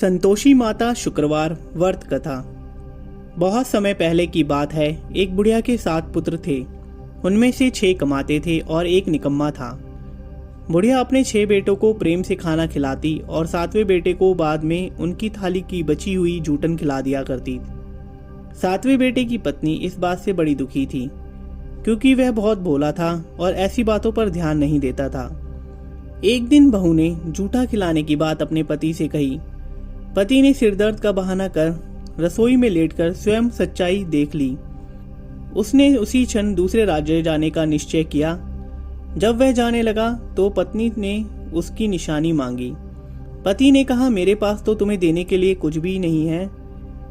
संतोषी माता शुक्रवार व्रत कथा। बहुत समय पहले की बात है। एक बुढ़िया के 7 पुत्र थे। उनमें से 6 कमाते थे और एक निकम्मा था। बुढ़िया अपने 6 बेटों को प्रेम से खाना खिलाती और 7वें बेटे को बाद में उनकी थाली की बची हुई जूठन खिला दिया करती। 7वें बेटे की पत्नी इस बात से बड़ी दुखी थी, क्योंकि वह बहुत भोला था और ऐसी बातों पर ध्यान नहीं देता था। एक दिन बहू ने जूठा खिलाने की बात अपने पति से कही। पति ने सिरदर्द का बहाना कर रसोई में लेटकर स्वयं सच्चाई देख ली। उसने उसी क्षण दूसरे राज्य जाने का निश्चय किया। जब वह जाने लगा तो पत्नी ने उसकी निशानी मांगी। पति ने कहा, मेरे पास तो तुम्हें देने के लिए कुछ भी नहीं है,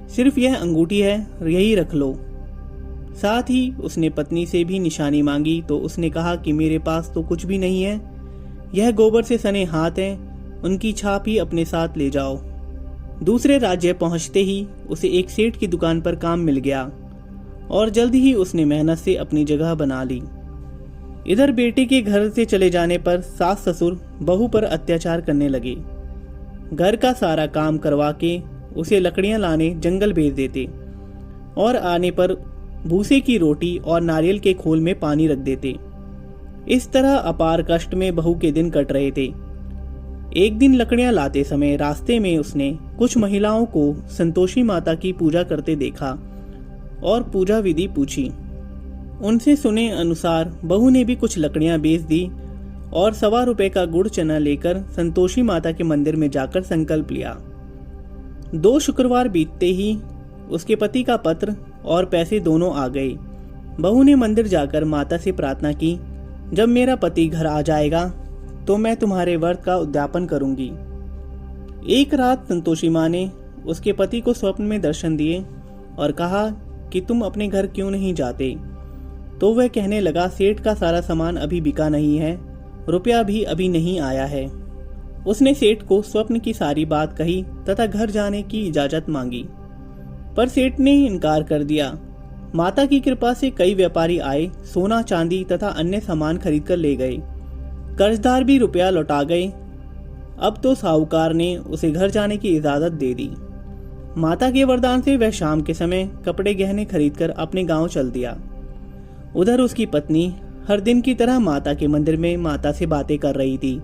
सिर्फ यह अंगूठी है, यही रख लो। साथ ही उसने पत्नी से भी निशानी मांगी तो उसने कहा कि मेरे पास तो कुछ भी नहीं है, यह गोबर से सने हाथ हैं, उनकी छाप ही अपने साथ ले जाओ। दूसरे राज्य पहुंचते ही उसे एक सेठ की दुकान पर काम मिल गया और जल्द ही उसने मेहनत से अपनी जगह बना ली। इधर बेटे के घर से चले जाने पर सास ससुर बहू पर अत्याचार करने लगे। घर का सारा काम करवा के उसे लकड़ियां लाने जंगल भेज देते और आने पर भूसे की रोटी और नारियल के खोल में पानी रख देते। इस तरह अपार कष्ट में बहू के दिन कट रहे थे। एक दिन लकड़ियां लाते समय रास्ते में उसने कुछ महिलाओं को संतोषी माता की पूजा करते देखा और पूजा विधि पूछी। उनसे सुने अनुसार बहू ने भी कुछ लकड़ियां बेच दी और ₹1.25 का गुड़ चना लेकर संतोषी माता के मंदिर में जाकर संकल्प लिया। 2 शुक्रवार बीतते ही उसके पति का पत्र और पैसे दोनों आ गए। बहू ने मंदिर जाकर माता से प्रार्थना की, जब मेरा पति घर आ जाएगा तो मैं तुम्हारे व्रत का उद्यापन करूंगी। एक रात संतोषी माँ ने उसके पति को स्वप्न में दर्शन दिए और कहा कि तुम अपने घर क्यों नहीं जाते। तो वह कहने लगा, सेठ का सारा सामान अभी बिका नहीं है, रुपया भी अभी नहीं आया है। उसने सेठ को स्वप्न की सारी बात कही तथा घर जाने की इजाजत मांगी, पर सेठ ने इनकार कर दिया। माता की कृपा से कई व्यापारी आए, सोना चांदी तथा अन्य सामान खरीद कर ले गए। कर्जदार भी रुपया लौटा गए। अब तो साहूकार ने उसे घर जाने की इजाजत दे दी। माता के वरदान से वह शाम के समय कपड़े गहने खरीदकर अपने गांव चल दिया। उधर उसकी पत्नी हर दिन की तरह माता के मंदिर में माता से बातें कर रही थी।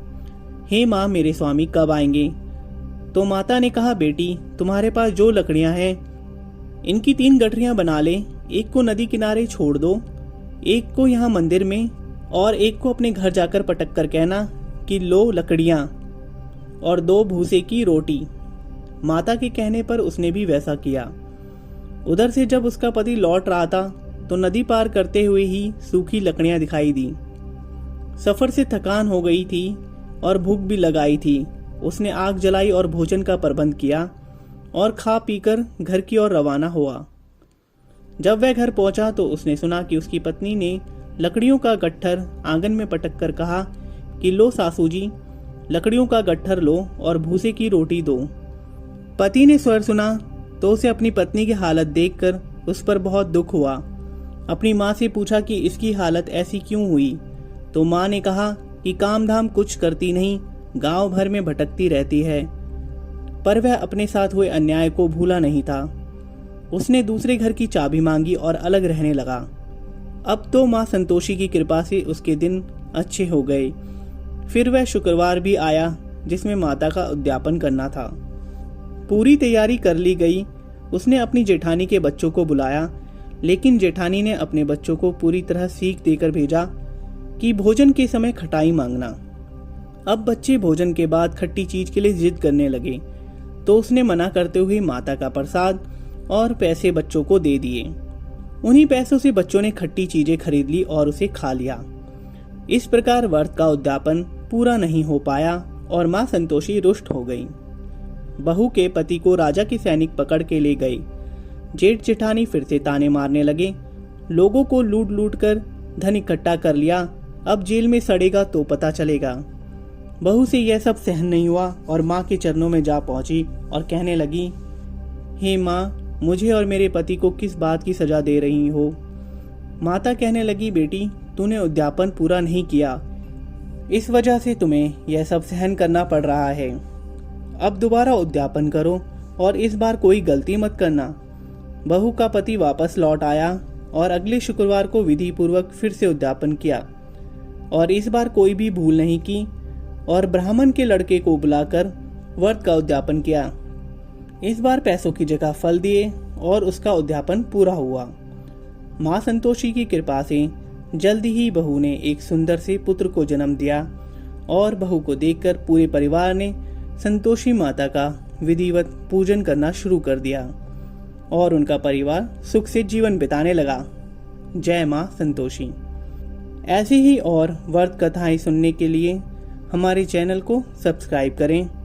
हे माँ, मेरे स्वामी कब आएंगे? तो माता ने कहा, बेटी, तुम्हारे पास जो लकड़ियां हैं इनकी 3 गठरियां बना ले। एक को नदी किनारे छोड़ दो, एक को यहाँ मंदिर में और एक को अपने घर जाकर पटक कर कहना कि लो लकड़ियां और 2 भूसे की रोटी। माता के कहने पर उसने भी वैसा किया। उधर से जब उसका पति लौट रहा था तो नदी पार करते हुए ही सूखी लकड़ियां दिखाई दी। सफर से थकान हो गई थी और भूख भी लगाई थी। उसने आग जलाई और भोजन का प्रबंध किया और खा पीकर घर की ओर रवाना हुआ। जब वह घर पहुंचा तो उसने सुना कि उसकी पत्नी ने लकड़ियों का गट्ठर आंगन में पटक कर कहा कि लो सासू जी, लकड़ियों का गट्ठर लो और भूसे की रोटी दो। पति ने स्वर सुना तो उसे अपनी पत्नी की हालत देखकर उस पर बहुत दुख हुआ। अपनी माँ से पूछा कि इसकी हालत ऐसी क्यों हुई। तो माँ ने कहा कि काम धाम कुछ करती नहीं, गांव भर में भटकती रहती है। पर वह अपने साथ हुए अन्याय को भूला नहीं था। उसने दूसरे घर की चाबी मांगी और अलग रहने लगा। अब तो माँ संतोषी की कृपा से उसके दिन अच्छे हो गए। फिर वह शुक्रवार भी आया जिसमें माता का उद्यापन करना था। पूरी तैयारी कर ली गई। उसने अपनी जेठानी के बच्चों को बुलाया, लेकिन जेठानी ने अपने बच्चों को पूरी तरह सीख देकर भेजा कि भोजन के समय खटाई मांगना। अब बच्चे भोजन के बाद खट्टी चीज के लिए जिद करने लगे, तो उसने मना करते हुए माता का प्रसाद और पैसे बच्चों को दे दिए। उन्हीं पैसों से बच्चों ने खट्टी चीजें खरीद ली और उसे खा लिया। इस प्रकार व्रत का उद्यापन पूरा नहीं हो पाया और माँ संतोषी रुष्ट हो गई। बहू के पति को राजा के सैनिक पकड़ के ले गए। जेठ जेठानी फिर से ताने मारने लगे। लोगों को लूट लूट कर धन इकट्ठा कर लिया, अब जेल में सड़ेगा तो पता चलेगा। बहू से यह सब सहन नहीं हुआ और माँ के चरणों में जा पहुंची और कहने लगी, हे माँ, मुझे और मेरे पति को किस बात की सजा दे रही हो? माता कहने लगी, बेटी, तूने उद्यापन पूरा नहीं किया, इस वजह से तुम्हें यह सब सहन करना पड़ रहा है। अब दोबारा उद्यापन करो और इस बार कोई गलती मत करना। बहू का पति वापस लौट आया और अगले शुक्रवार को विधि पूर्वक फिर से उद्यापन किया और इस बार कोई भी भूल नहीं की और ब्राह्मण के लड़के को बुलाकर व्रत का उद्यापन किया। इस बार पैसों की जगह फल दिए और उसका उद्यापन पूरा हुआ। माँ संतोषी की कृपा से जल्दी ही बहू ने एक सुंदर से पुत्र को जन्म दिया और बहू को देखकर पूरे परिवार ने संतोषी माता का विधिवत पूजन करना शुरू कर दिया और उनका परिवार सुख से जीवन बिताने लगा। जय माँ संतोषी। ऐसी ही और व्रत कथाएं सुनने के लिए हमारे चैनल को सब्सक्राइब करें